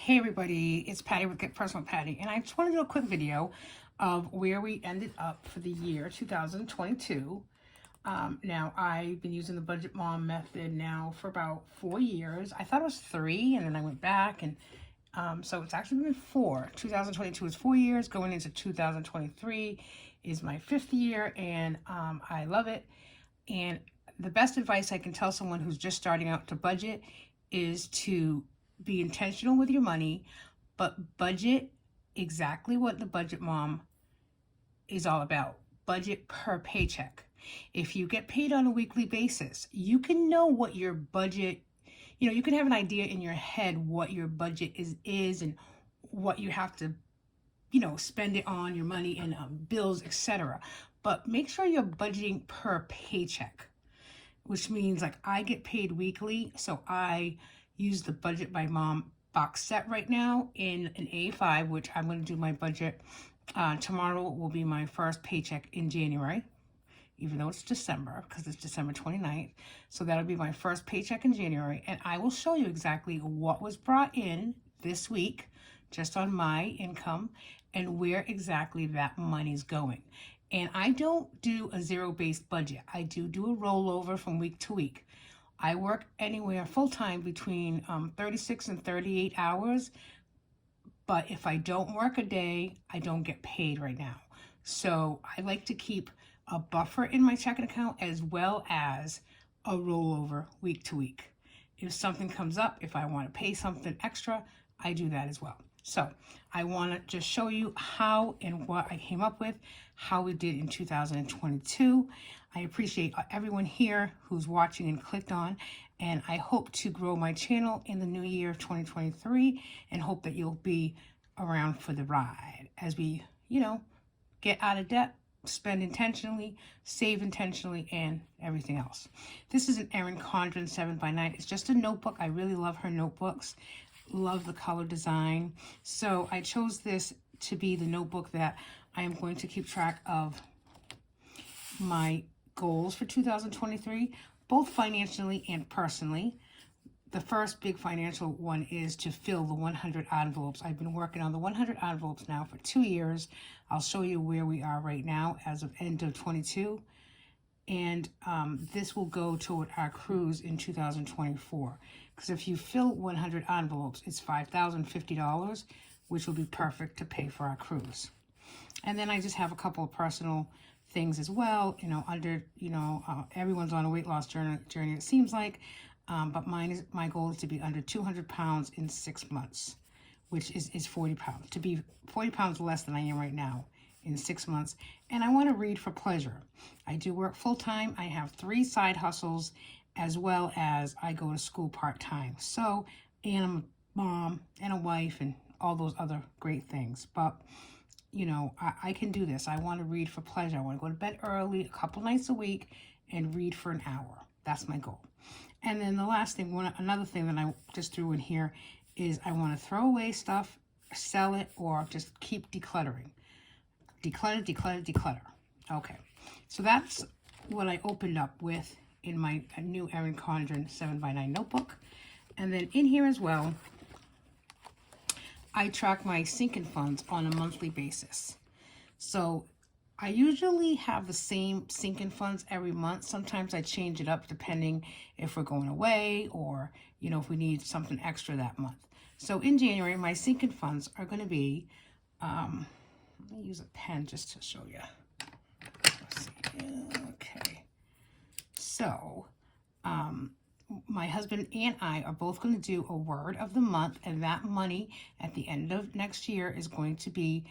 Hey everybody, it's Patty with Get Personal Patty, and I just want to do a quick video of where we ended up for the year 2022. Now, I've been using the Budget Mom method now for about 4 years. I thought it was 3, and then I went back, and so it's actually been 4. 2022 is 4 years. Going into 2023 is my 5th year, and I love it. And the best advice I can tell someone who's just starting out to budget is to be intentional with your money, but budget exactly what the Budget Mom is all about. Budget per paycheck. If you get paid on a weekly basis, you can know what your budget, you can have an idea in your head what your budget is and what you have to, spend it on, your money and bills, etc. But make sure you're budgeting per paycheck, which means like I get paid weekly, so I use the Budget by Mom box set right now in an A5, which I'm going to do my budget. Tomorrow will be my first paycheck in January, even though it's December, because it's December 29th. So that'll be my first paycheck in January, and I will show you exactly what was brought in this week, just on my income, and where exactly that money's going. And I don't do a zero-based budget. I do a rollover from week to week. I work anywhere full-time between 36 and 38 hours, but if I don't work a day, I don't get paid right now. So I like to keep a buffer in my checking account as well as a rollover week to week. If something comes up, if I want to pay something extra, I do that as well. So I want to just show you how and what I came up with, how we did in 2022. I appreciate everyone here who's watching and clicked on, and I hope to grow my channel in the new year of 2023 and hope that you'll be around for the ride as we, get out of debt, spend intentionally, save intentionally, and everything else. This is an Erin Condren 7x9. It's just a notebook. I really love her notebooks. Love the color design. So I chose this to be the notebook that I am going to keep track of my goals for 2023, both financially and personally. The first big financial one is to fill the 100 envelopes. I've been working on the 100 envelopes now for 2 years. I'll show you where we are right now as of end of 22. And this will go toward our cruise in 2024. Because if you fill 100 envelopes, it's $5,050, which will be perfect to pay for our cruise. And then I just have a couple of personal things as well, everyone's on a weight loss journey, it seems like, but my goal is to be under 200 pounds in 6 months, which is 40 pounds, to be 40 pounds less than I am right now in 6 months. And I want to read for pleasure. I do work full-time. I have 3 side hustles, as well as I go to school part-time. So, and I'm a mom and a wife and all those other great things. But I can do this. I want to read for pleasure. I want to go to bed early, a couple nights a week, and read for an hour. That's my goal. And then the last thing, another thing that I just threw in here is I want to throw away stuff, sell it, or just keep decluttering. Declutter. Okay. So that's what I opened up with in my new Erin Condren 7x9 notebook. And then in here as well, I track my sinking funds on a monthly basis. So I usually have the same sinking funds every month. Sometimes I change it up depending if we're going away or, if we need something extra that month. So in January, my sinking funds are going to be, let me use a pen just to show you. Let's see. Okay. So, my husband and I are both going to do a word of the month, and that money at the end of next year is going to be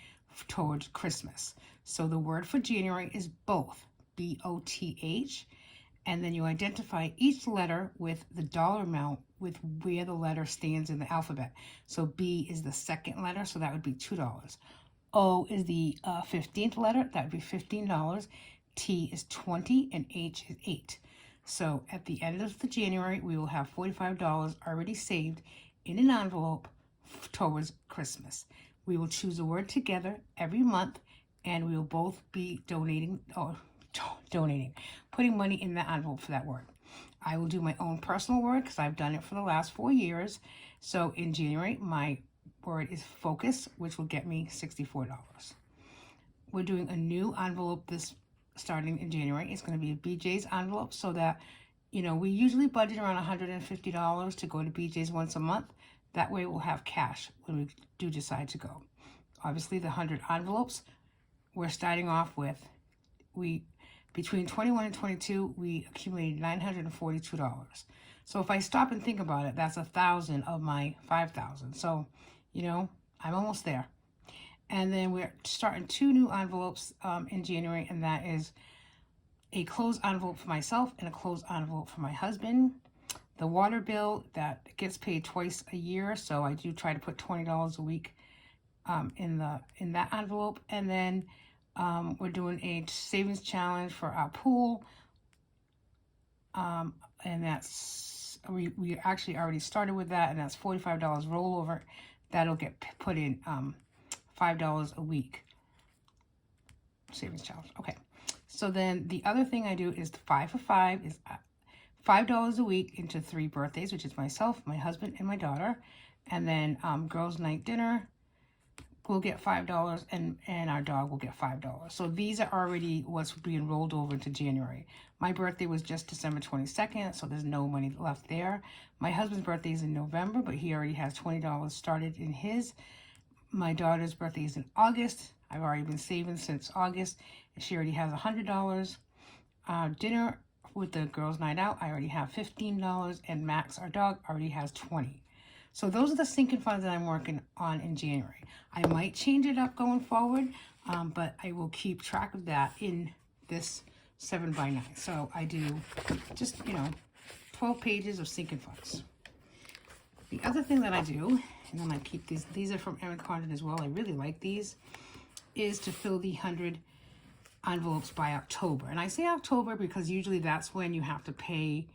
towards Christmas. So the word for January is both, B-O-T-H, and then you identify each letter with the dollar amount with where the letter stands in the alphabet. So B is the second letter, so that would be $2. O is the 15th letter, that would be $15. T is 20, and H is 8. So at the end of the January, we will have $45 already saved in an envelope towards Christmas. We will choose a word together every month, and we will both be donating, putting money in the envelope for that word. I will do my own personal word because I've done it for the last 4 years. So in January, my word is focus, which will get me $64. We're doing a new envelope starting in January. It's going to be a BJ's envelope, so that, you know, we usually budget around $150 to go to BJ's once a month. That way we'll have cash when we do decide to go. Obviously, the 100 envelopes we're starting off with, between 21 and 22, we accumulated $942. So if I stop and think about it, that's 1,000 of my 5,000. So, you know, I'm almost there. And then we're starting 2 new envelopes in January, and that is a closed envelope for myself and a closed envelope for my husband. The water bill, that gets paid twice a year, so I do try to put $20 a week in that envelope. And then we're doing a savings challenge for our pool, and that's we actually already started with that, and that's $45 rollover. That'll get put in $5 a week savings challenge. Okay, so then the other thing I do is the 5 for 5 is $5 a week into 3 birthdays, which is myself, my husband, and my daughter. And then girls' night dinner will get $5, and our dog will get $5. So these are already what's being rolled over to January. My birthday was just December 22nd, so there's no money left there. My husband's birthday is in November, but he already has $20 started in his. My daughter's birthday is in August. I've already been saving since August. She already has $100. Dinner with the girls' night out, I already have $15, and Max, our dog, already has $20. So those are the sinking funds that I'm working on in January. I might change it up going forward, but I will keep track of that in this 7x9. So I do just, 12 pages of sinking funds. The other thing that I do, and then I keep these are from Erin Condon as well, I really like these, is to fill the 100 envelopes by October. And I say October because usually that's when you have to pay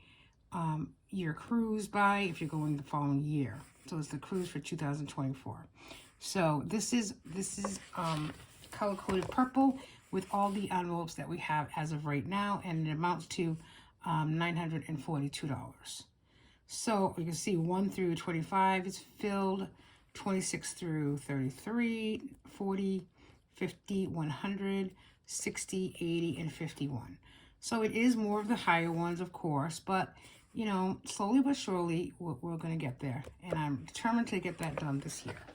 your cruise by if you're going the following year. So it's the cruise for 2024. So this is color-coded purple with all the envelopes that we have as of right now, and it amounts to $942. So you can see 1 through 25 is filled, 26 through 33, 40, 50, 100, 60, 80, and 51. So it is more of the higher ones, of course, but slowly but surely we're going to get there, and I'm determined to get that done this year.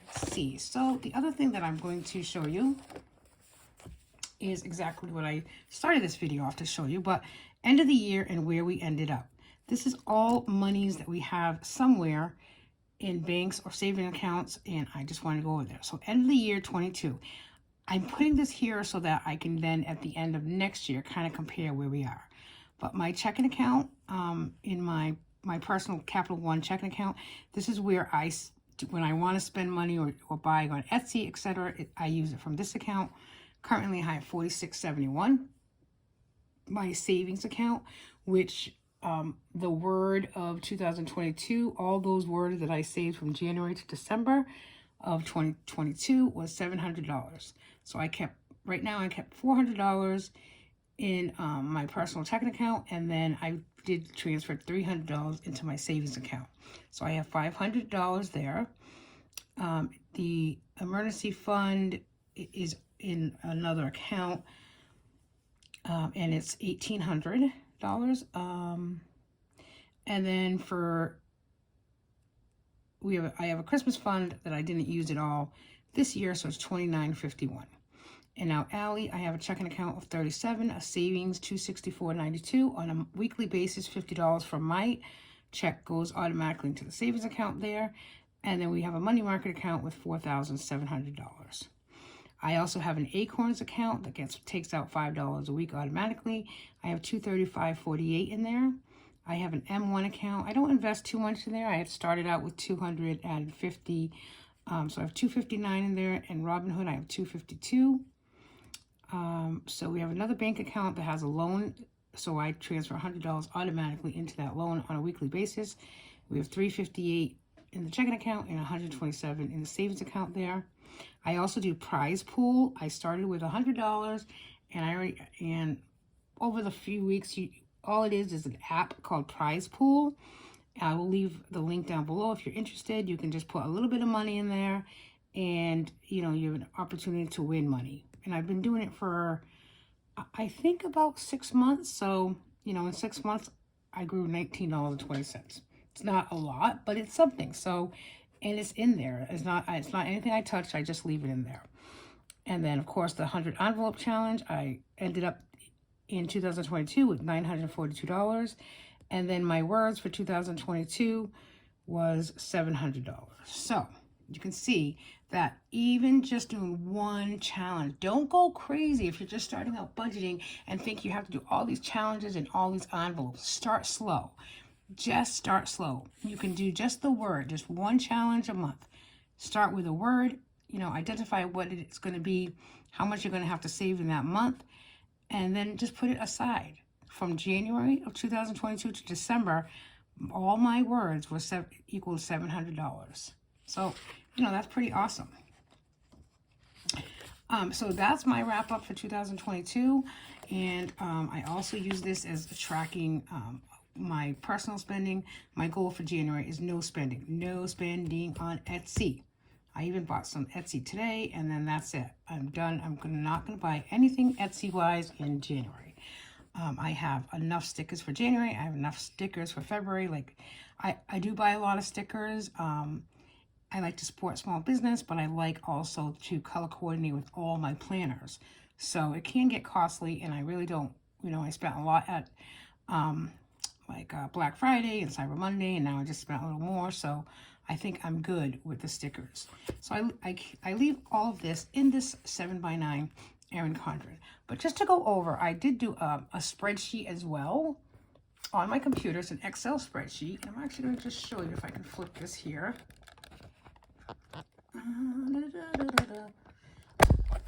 Let's see. So the other thing that I'm going to show you is exactly what I started this video off to show you, but end of the year and where we ended up. This is all monies that we have somewhere in banks or saving accounts, and I just want to go over there. So end of the year 22. I'm putting this here so that I can then at the end of next year kind of compare where we are. But my checking account, in my personal Capital One checking account, this is where when I want to spend money or buy on Etsy, etc., I use it from this account. Currently, I have $46.71. My savings account, which the word of 2022, all those words that I saved from January to December of 2022 was $700. So I kept $400 in my personal checking account, and then I did transfer $300 into my savings account. So I have $500 there. The emergency fund is in another account, and it's $1,800. And then I have a Christmas fund that I didn't use at all this year, so it's $29.51. And now Allie, I have a checking account of $37, a savings $264.92 on a weekly basis. $50 from my check goes automatically into the savings account there, and then we have a money market account with $4,700. I also have an Acorns account that takes out $5 a week automatically. I have $235.48 in there. I have an M1 account. I don't invest too much in there. I had started out with $250, so I have $259 in there, and Robinhood I have $252. So we have another bank account that has a loan, so I transfer $100 automatically into that loan on a weekly basis. We have $358 in the checking account and $127 in the savings account there. I also do prize pool. I started with $100, and over the few weeks, all it is an app called Prize Pool, I will leave the link down below if you're interested. You can just put a little bit of money in there, and you know, you have an opportunity to win money. And I've been doing it for, I think, about 6 months. So, you know, in 6 months, I grew $19.20. It's not a lot, but it's something. So, and it's in there. It's not anything I touch. I just leave it in there. And then, of course, the 100 envelope challenge, I ended up in 2022 with $942. And then my words for 2022 was $700. So you can see that even just doing one challenge, don't go crazy if you're just starting out budgeting and think you have to do all these challenges and all these envelopes. Start slow. Just start slow. You can do just the word, just one challenge a month. Start with a word, you know, identify what it's going to be, how much you're going to have to save in that month, and then just put it aside. From January of 2022 to December, all my words were equal to $700. So, you know, that's pretty awesome. So that's my wrap up for 2022. And I also use this as tracking my personal spending. My goal for January is no spending on Etsy. I even bought some Etsy today, and then that's it. I'm done. I'm not going to buy anything Etsy-wise in January. I have enough stickers for January. I have enough stickers for February. Like, I do buy a lot of stickers. I like to support small business, but I like also to color coordinate with all my planners. So it can get costly, and I really don't, you know, I spent a lot at Black Friday and Cyber Monday, and now I just spent a little more. So I think I'm good with the stickers. So I leave all of this in this 7x9 Erin Condren. But just to go over, I did do a spreadsheet as well on my computer. It's an Excel spreadsheet. I'm actually going to just show you if I can flip this here.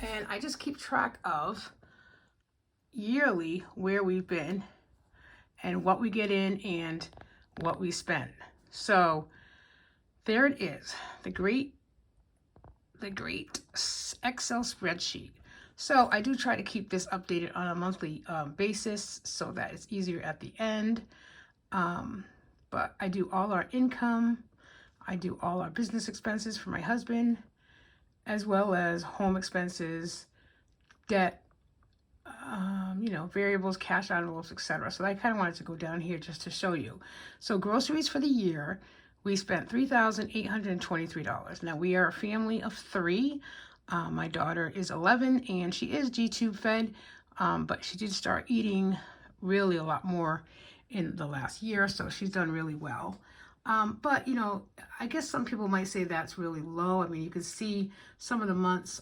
And I just keep track of yearly where we've been and what we get in and what we spend. So there it is, the great Excel spreadsheet. So I do try to keep this updated on a monthly basis so that it's easier at the end. But I do all our income. I do all our business expenses for my husband, as well as home expenses, debt, you know, variables, cash envelopes, etc. So I kind of wanted to go down here just to show you. So groceries for the year, we spent $3,823. Now we are a family of 3. My daughter is 11 and she is G-tube fed, but she did start eating really a lot more in the last year, so she's done really well. But, you know, I guess some people might say that's really low. I mean, you can see some of the months,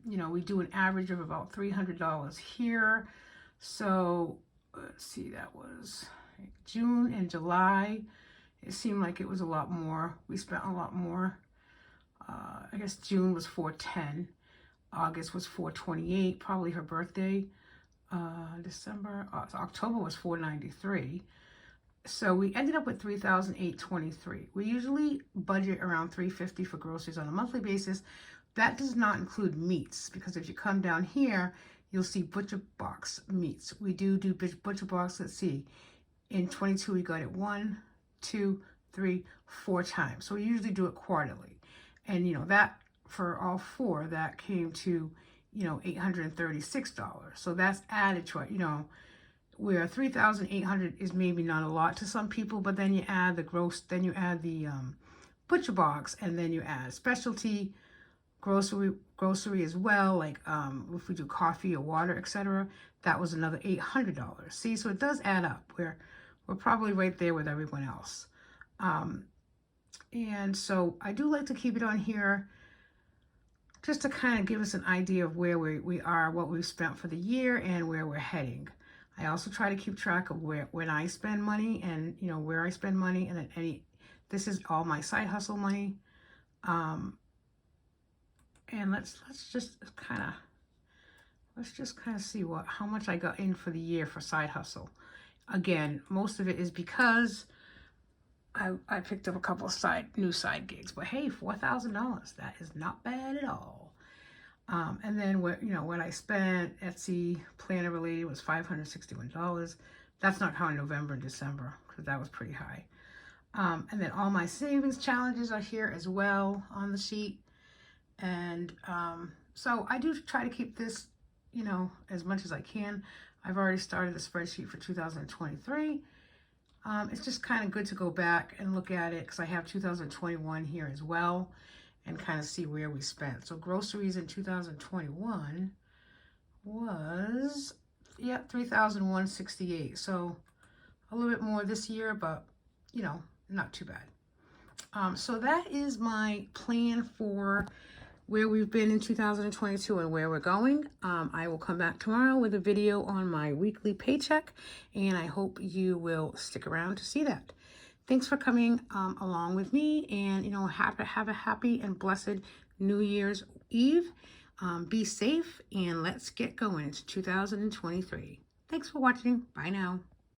you know, we do an average of about $300 here. So let's see, that was June and July. It seemed like it was a lot more. We spent a lot more. I guess June was $410. August was $428, probably her birthday. October was $493. So we ended up with $3,823. We usually budget around $350 for groceries on a monthly basis. That does not include meats, because if you come down here, you'll see Butcher Box meats. We do Butcher Box. Let's see. In 22, we got it 1, 2, 3, 4 times. So we usually do it quarterly. And, you know, that for all 4, that came to, you know, $836. So that's added to it, you know, where $3,800 is maybe not a lot to some people, but then you add the Butcher Box, and then you add specialty grocery as well, like if we do coffee or water, etc. That was another $800. See, so it does add up. We're probably right there with everyone else. And so I do like to keep it on here just to kind of give us an idea of where we are, what we've spent for the year, and where we're heading. I also try to keep track of when I spend money, and, you know, where I spend money, and then this is all my side hustle money. And let's just kind of see how much I got in for the year for side hustle. Again, most of it is because I picked up a couple of new side gigs, but hey, $4,000, that is not bad at all. And then what I spent Etsy planner related was $561. That's not counting November and December, because that was pretty high. And then all my savings challenges are here as well on the sheet. And so I do try to keep this, you know, as much as I can. I've already started the spreadsheet for 2023. It's just kind of good to go back and look at it because I have 2021 here as well and kind of see where we spent. So groceries in 2021 was, yeah, $3,168. So a little bit more this year, but, you know, not too bad. So that is my plan for where we've been in 2022 and where we're going. I will come back tomorrow with a video on my weekly paycheck, and I hope you will stick around to see that. Thanks for coming along with me, and, you know, have a happy and blessed New Year's Eve. Be safe, and let's get going into 2023. Thanks for watching. Bye now.